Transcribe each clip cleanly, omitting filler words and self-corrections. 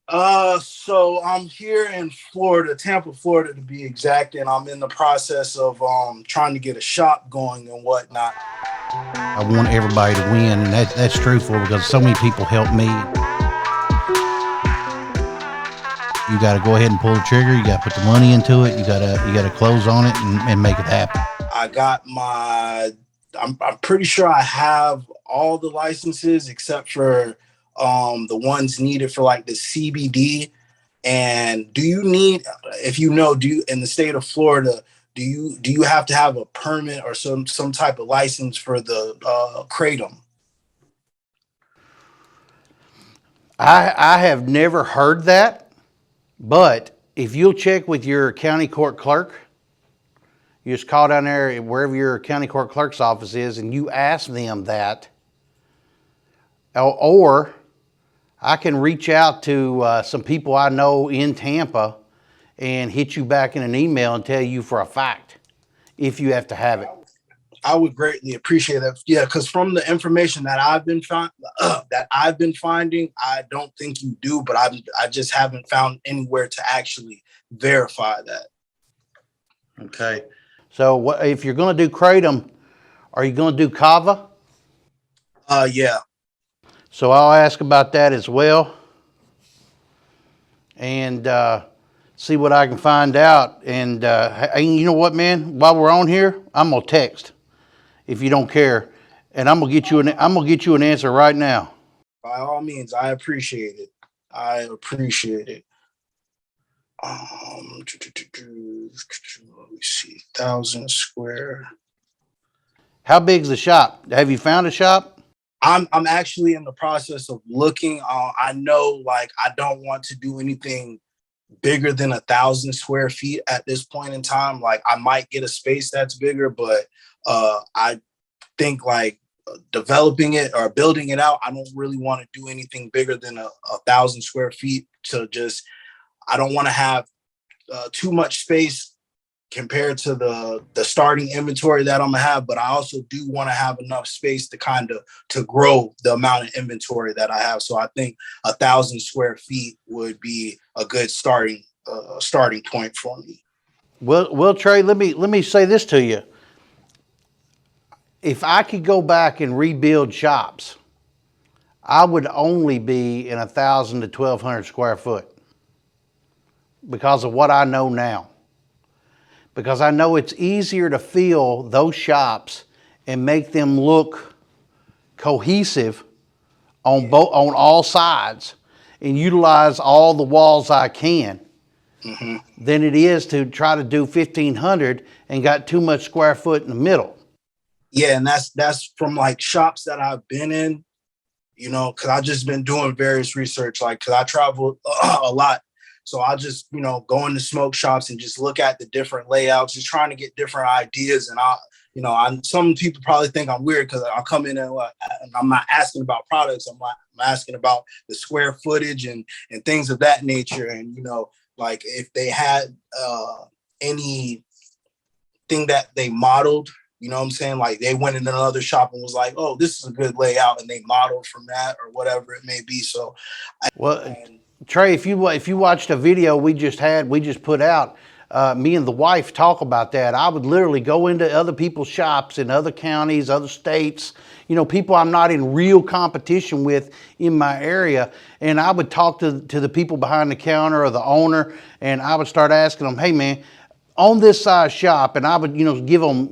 So I'm here in Florida, Tampa, Florida to be exact, and I'm in the process of trying to get a shop going and whatnot. I want everybody to win, and that's truthful because so many people help me. You got to go ahead and pull the trigger. You got to put the money into it. You got to close on it and make it happen. I got I'm pretty sure I have all the licenses except for the ones needed for like the CBD. And do you need, if you know, do you in the state of Florida, do you have to have a permit or some type of license for the kratom? I have never heard that, but if you'll check with your county court clerk, you just call down there wherever your county court clerk's office is and you ask them that. Or I can reach out to some people I know in Tampa and hit you back in an email and tell you for a fact if you have to have it. I would greatly appreciate that. Yeah, because from the information that I've been finding, I don't think you do, but I just haven't found anywhere to actually verify that. Okay. So if you're going to do kratom, are you going to do kava? Yeah. So I'll ask about that as well, and see what I can find out. And you know what, man? While we're on here, I'm gonna text if you don't care, and I'm gonna get you an answer right now. By all means, I appreciate it. I appreciate it. Let me see, 1,000 square. How big's the shop? Have you found a shop? I'm actually in the process of looking. I know, like, I don't want to do anything bigger than 1,000 square feet at this point in time. Like, I might get a space that's bigger, but I think like developing it or building it out, I don't really want to do anything bigger than 1,000 square feet. I don't want to have too much space compared to the starting inventory that I'm gonna have, but I also do want to have enough space to grow the amount of inventory that I have. So I think 1,000 square feet would be a good starting point for me. Well, Trey, let me say this to you. If I could go back and rebuild shops, I would only be in 1,000 to 1,200 square foot because of what I know now. Because I know it's easier to fill those shops and make them look cohesive on all sides and utilize all the walls I can than it is to try to do 1,500 and got too much square foot in the middle. Yeah, and that's from like shops that I've been in, because I've just been doing various research, like, because I travel a lot. So I'll just, go into smoke shops and just look at the different layouts, just trying to get different ideas. And some people probably think I'm weird because I'll come in and I'm not asking about products. I'm asking about the square footage and things of that nature. And, like if they had anything that they modeled, you know what I'm saying? Like they went in another shop and was like, oh, this is a good layout. And they modeled from that or whatever it may be. So, Trey, if you watched a video we just put out, me and the wife talk about that. I would literally go into other people's shops in other counties, other states, people I'm not in real competition with in my area, and I would talk to the people behind the counter or the owner, and I would start asking them, hey man, on this size shop, and I would give them,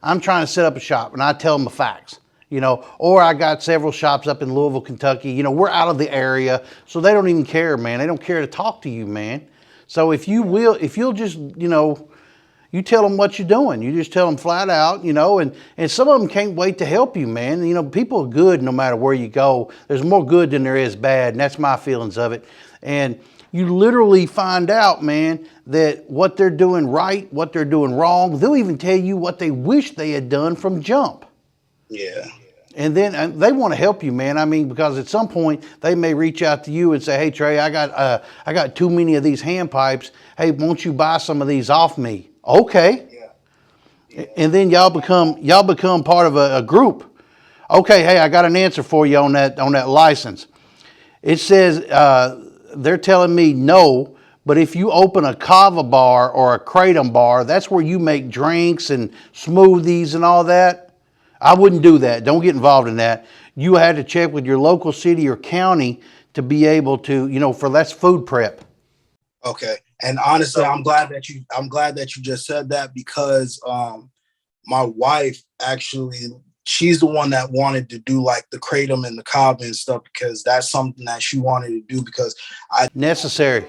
I'm trying to set up a shop, and I tell them the facts. Or I got several shops up in Louisville, Kentucky. We're out of the area, so they don't even care, man. They don't care to talk to you, man. So if you'll just, you tell them what you're doing. You just tell them flat out, and some of them can't wait to help you, man. People are good no matter where you go. There's more good than there is bad, and that's my feelings of it. And you literally find out, man, that what they're doing right, what they're doing wrong. They'll even tell you what they wish they had done from jump. Yeah. And then they want to help you, man. I mean, because at some point they may reach out to you and say, "Hey, Trey, I got too many of these hand pipes. Hey, won't you buy some of these off me?" Okay. Yeah. And then y'all become part of a group. Okay. Hey, I got an answer for you on that license. It says they're telling me no, but if you open a kava bar or a kratom bar, that's where you make drinks and smoothies and all that. I wouldn't do that. Don't get involved in that. You had to check with your local city or county to be able to, for less food prep. Okay. And honestly, I'm glad that you just said that, because my wife actually, she's the one that wanted to do like the kratom and the kava and stuff, because that's something that she wanted to do, because necessary.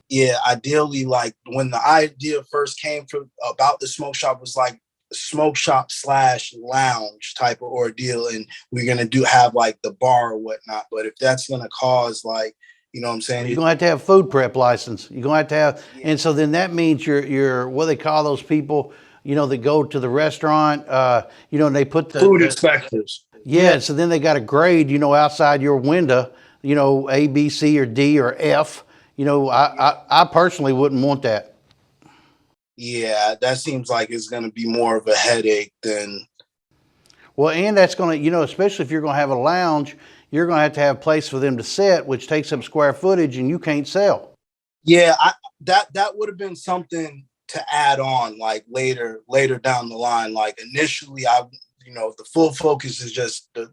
Yeah, ideally, like when the idea first came about the smoke shop, was like smoke shop / lounge type of ordeal, and we're gonna have like the bar or whatnot. But if that's gonna cause like, you know what I'm saying, you're gonna have food prep license. You're gonna have, and so then that means you're what they call those people, that go to the restaurant, and they put the food inspectors. Yeah, so then they got a grade, outside your window, A, B, C, or D, or F. I personally wouldn't want that. Yeah, that seems like it's going to be more of a headache than. Well, and that's going to, especially if you're going to have a lounge, you're going to have a place for them to sit, which takes up square footage, and you can't sell. Yeah, that would have been something to add on, like later down the line. Like initially, the full focus is just the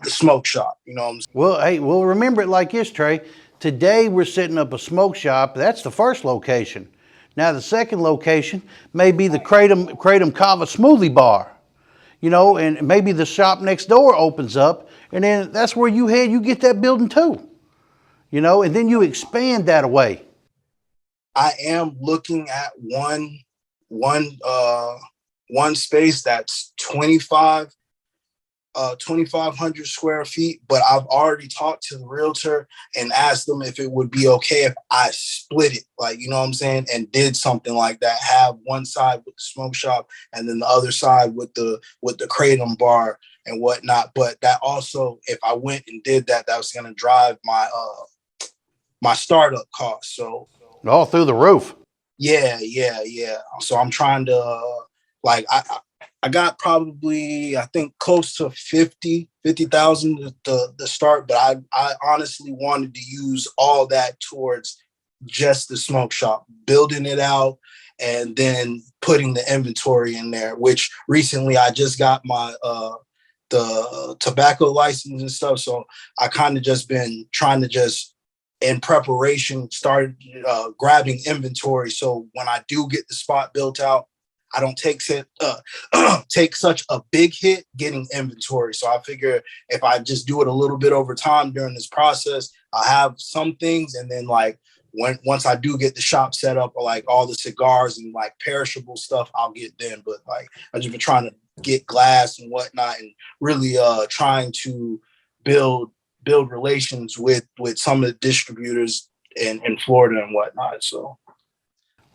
smoke shop. You know what I'm saying? Well, hey, remember it like this, Trey. Today we're setting up a smoke shop. That's the first location. Now the second location may be the Kratom Kava smoothie bar, and maybe the shop next door opens up, and then that's where you get that building too, and then you expand that away. I am looking at one space that's 2,500 square feet, but I've already talked to the realtor and asked them if it would be okay if I split it, like, you know what I'm saying, and did something like that, have one side with the smoke shop and then the other side with the kratom bar and whatnot. But that also, if I went and did that, that was going to drive my startup costs. So all through the roof. Yeah. So I'm trying to I got probably, I think, close to 50,000 to start, but I honestly wanted to use all that towards just the smoke shop, building it out, and then putting the inventory in there, which recently I just got my the tobacco license and stuff. So I kind of just been trying to just, in preparation, started grabbing inventory. So when I do get the spot built out, I don't take such a big hit getting inventory. So I figure if I just do it a little bit over time during this process, I'll have some things. And then once I do get the shop set up, or like all the cigars and like perishable stuff, I'll get them. But like I've just been trying to get glass and whatnot, and really trying to build relations with some of the distributors in Florida and whatnot. So.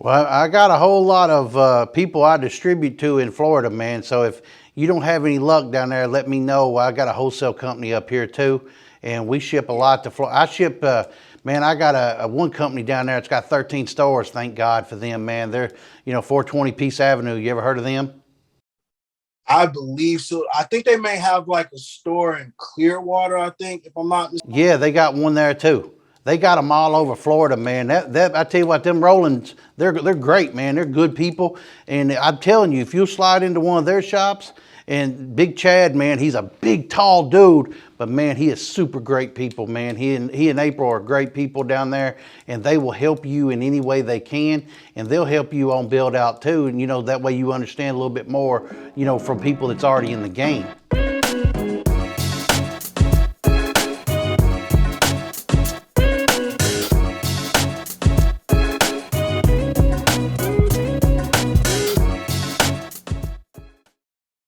Well, I got a whole lot of people I distribute to in Florida, man. So if you don't have any luck down there, let me know. I got a wholesale company up here too, and we ship a lot to Florida. I ship, I got a one company down there. It's got 13 stores. Thank God for them, man. They're 420 Peace Avenue. You ever heard of them? I believe so. I think they may have like a store in Clearwater, I think, if I'm not mistaken. Yeah, they got one there too. They got them all over Florida, man. That I tell you what, them Rollins, they're great, man. They're good people, and I'm telling you, if you slide into one of their shops, and Big Chad, man, he's a big, tall dude, but man, he is super great people, man. He and April are great people down there, and they will help you in any way they can, and they'll help you on build out too, and that way you understand a little bit more, from people that's already in the game.